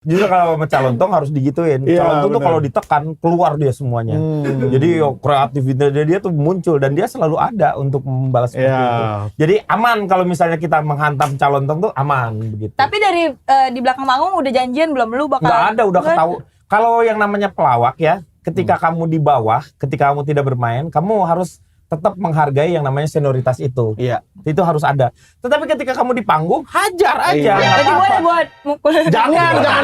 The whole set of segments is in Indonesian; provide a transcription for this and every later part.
Justru kalau sama Calontong harus digituin. Iya, Calontong tuh bener. kalau ditekan keluar dia semuanya. Jadi kreativitas dia tuh muncul dan dia selalu ada untuk membalas seperti Iya. itu. Jadi aman kalau misalnya kita menghantam Calontong tuh aman begitu. Tapi dari di belakang panggung udah janjian belum lu bakal? Nggak ada, udah Nggak ketahu. Kalau yang namanya pelawak ya, ketika kamu di bawah, ketika kamu tidak bermain, kamu harus tetap menghargai yang namanya senioritas itu. Iya. Itu harus ada. Tetapi ketika kamu di panggung, hajar aja. Iya. nggak Berarti apa-apa. boleh buat mukul. Jangan apa.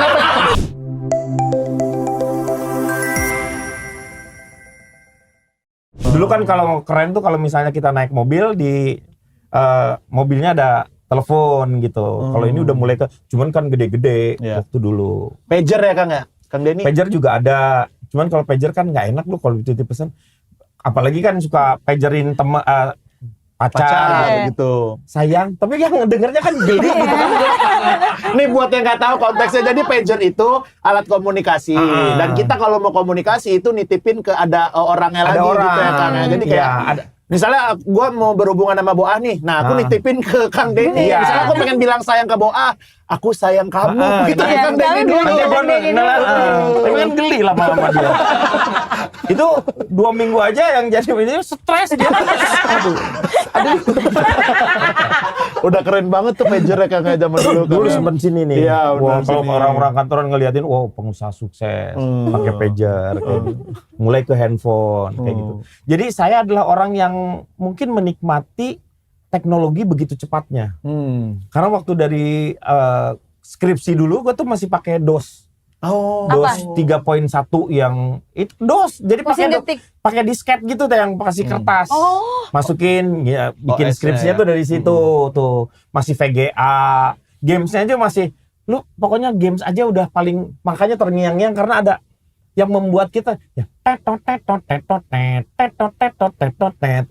Dulu kan kalau keren tuh kalau misalnya kita naik mobil di mobilnya ada telepon gitu. Kalau ini udah mulai cuman kan gede-gede Iya. waktu dulu. Pager ya Kang ya? Kang Denny? Pager juga ada. Cuman kalau pager kan nggak enak lu kalau titip pesan. Apalagi kan suka pagerin pacar. gitu. Sayang, tapi yang ngedengernya kan geli gitu kan. Nih buat yang nggak tahu konteksnya, jadi pager itu alat komunikasi dan kita kalau mau komunikasi itu nitipin ke ada orangnya Ada lagi orang. gitu ya Kang. Jadi kayak Iya, ada. misalnya gue mau berhubungan sama Boah nih, nah aku nitipin ke Kang Denny. Iya. Misalnya aku pengen bilang sayang ke Boah, aku sayang kamu, gitu nah, ke Kang Denny dulu. Nanti gua tapi kan geli lama-lama dia. Itu 2 minggu aja yang jadi ini stres dia. Aduh. Udah keren banget tuh pager ya Kang ya zaman dulu. Dulu Kang. simpen sini nih. Iya, Wah, benar kalau sini. orang-orang kantoran ngeliatin, wow pengusaha sukses pakai pager kayak gitu. Mulai ke handphone kayak gitu. Jadi saya adalah orang yang mungkin menikmati teknologi begitu cepatnya. Karena waktu dari skripsi dulu gue tuh masih pakai DOS. Oh. DOS 3.1 yang itu DOS. Jadi Mesin detik. pakai disket gitu tuh yang kasih kertas. Oh. Masukin ya bikin OS-nya skripsinya ya. tuh dari situ tuh. Masih VGA. Gamesnya aja masih lu pokoknya games aja udah paling makanya terngiang-ngiang karena ada yang membuat kita ya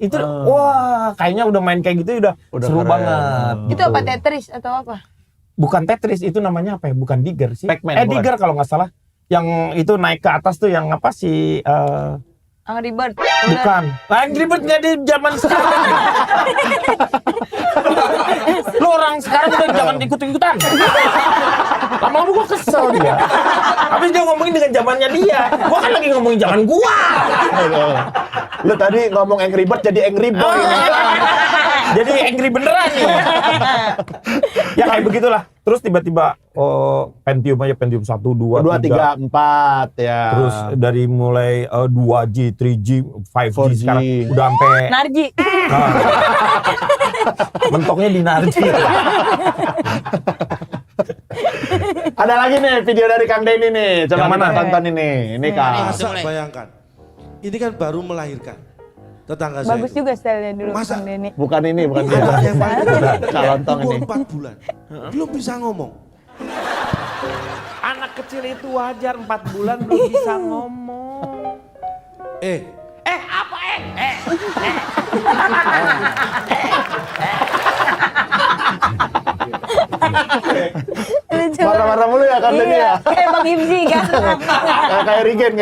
itu wah kayaknya udah main kayak gitu udah seru keren. banget. Itu apa Tetris atau apa? Bukan Tetris, itu namanya apa ya? Bukan Digger sih. Pac-Man, bukan? Digger kalau nggak salah. Yang itu naik ke atas tuh yang apa sih? Angry Bird. Bukan. Angry Bird nggak di zaman sekarang. Lu orang sekarang udah jangan ikut-ikutan. Lama-lama gua kesel dia. Habis dia ngomongin dengan zamannya dia. Gua kan lagi ngomongin zaman gua. Lu tadi ngomong Angry Bird jadi Angry Boy. Jadi angry beneran nih. Ya kayak begitulah. Terus tiba-tiba Pentium aja Pentium 1, 2, 2, 3, 4 ya. Terus dari mulai 2G, 3G, 5G 4G. sekarang udah sampai Narji. mentoknya di Narji. Ada lagi nih video dari Kang Denny nih. Coba Yang mana? kita tonton ini. Ini Kang. Masa bayangkan, ini kan baru melahirkan tetangga Bagus saya. juga stylenya dulu Masa? Kang Denny. Bukan ini, bukan dia. Anak yang paling kecil, Calontong umur ini. 4 bulan, belum bisa ngomong. Anak kecil itu wajar 4 bulan belum bisa ngomong. Apa? Lucu. Marah-marah mulu ya Kang Denny ya. Kayak Bang Ibzi kan. Kayak Rigen.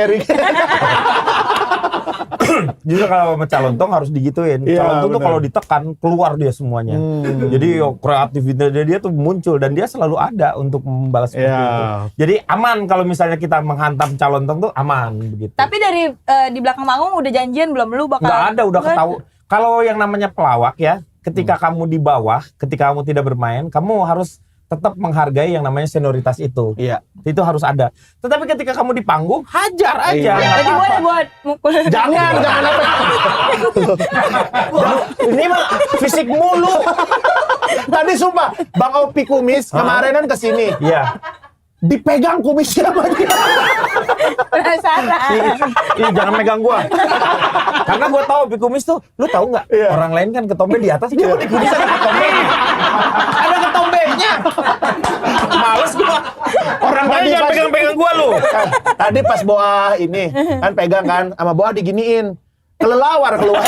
Justru kalau sama Calontong harus digituin. Iya, Calontong tuh benar. kalau ditekan keluar dia semuanya. Jadi kreativitas dia tuh muncul dan dia selalu ada untuk membalas seperti Iya. itu. Jadi aman kalau misalnya kita menghantam Calontong tuh aman begitu. Tapi dari di belakang panggung udah janjian belum lu bakal? Nggak ada, udah Nggak ketahu. Kalau yang namanya pelawak ya, ketika kamu di bawah, ketika kamu tidak bermain, kamu harus tetap menghargai yang namanya senioritas itu. Iya. Itu harus ada. Tetapi ketika kamu di panggung, hajar aja. Iya. nggak Berarti apa-apa. boleh buat mukul. Jangan apa. Ini mah fisik mulu. Tadi sumpah, Bang Opi Kumis kemarin kan kesini. Iya. Dipegang kumisnya sama dia. Penasaran. Ih, jangan megang gua. Karena gua tahu Opi Kumis tuh, lu tahu nggak? Iya. Orang lain kan ketombe di atas, dia di kumis ada ketombenya. Ada ketombenya. Males gua. Orang lain jangan pegang-pegang gua lu. Tadi pas Boah ini kan pegang kan, sama Boah diginiin. Kelelawar keluar.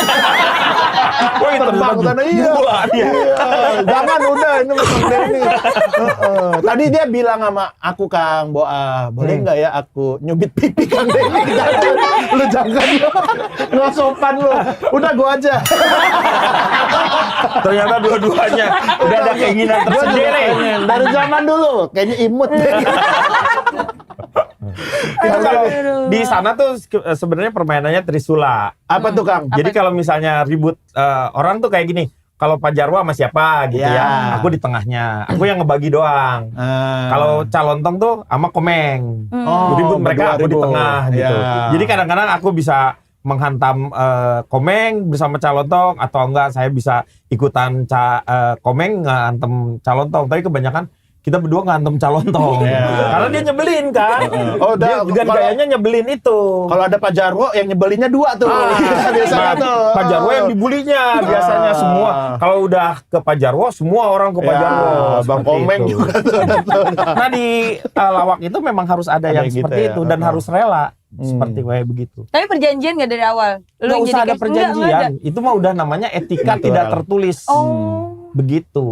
Woi, Terbang sana iya. Iya. Jangan udah ini Kang Denny. Tadi dia bilang sama aku Kang Boah, boleh nggak ya aku nyubit pipi Kang Denny? Lu jangan lu. Nggak sopan lu. Udah gua aja. Ternyata dua-duanya udah ada keinginan Gua juga tersendiri. pengen. Dari zaman dulu kayaknya imut deh. Itu kalau Aduh. di sana tuh sebenarnya permainannya Trisula. Apa tuh Kang? Jadi kalau misalnya ribut orang tuh kayak gini. Kalau Pak Jarwo sama siapa gitu Ya. ya, aku di tengahnya, aku yang ngebagi doang. Kalau Calontong tuh sama Komeng, ribut mereka, aku di tengah gitu. Ya. Jadi kadang-kadang aku bisa menghantam Komeng bersama Calontong, atau enggak saya bisa ikutan Komeng ngehantem Calontong. Tapi kebanyakan kita berdua ngantem Calontong, karena dia nyebelin kan. Oh, Dia juga gayanya nyebelin itu. Kalau ada Pak Jarwo yang nyebelinnya 2 tuh. Biasanya tuh. Pak Jarwo yang dibulinya biasanya semua. Kalau udah ke Pak Jarwo, semua orang ke Pak Jarwo. Bang Seperti Komeng itu. juga tuh. Nah di lawak itu memang harus ada yang gitu seperti ya. itu dan harus rela seperti kayak begitu. Tapi perjanjian nggak dari awal? Nggak yang usah jadi ada kayak- Nggak ada. perjanjian. Itu mah udah namanya etika Natural. tidak tertulis. Oh. Begitu.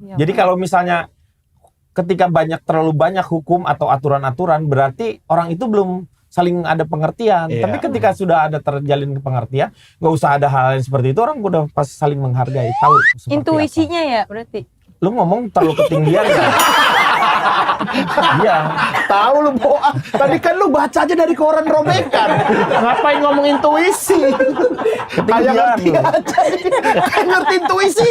Ya, Jadi kalau misalnya ketika terlalu banyak hukum atau aturan-aturan, berarti orang itu belum saling ada pengertian. Iya. Tapi ketika sudah ada terjalin pengertian, nggak usah ada hal yang seperti itu, orang udah pasti saling menghargai, tahu seperti Intuisinya ya berarti. apa. Lu ngomong terlalu ketinggian ya? Iya. Tahu lu Boa. Tadi kan lu baca aja dari koran robekan. Ngapain ngomong intuisi? Kayak ngerti lu. aja. Kayak ngerti intuisi.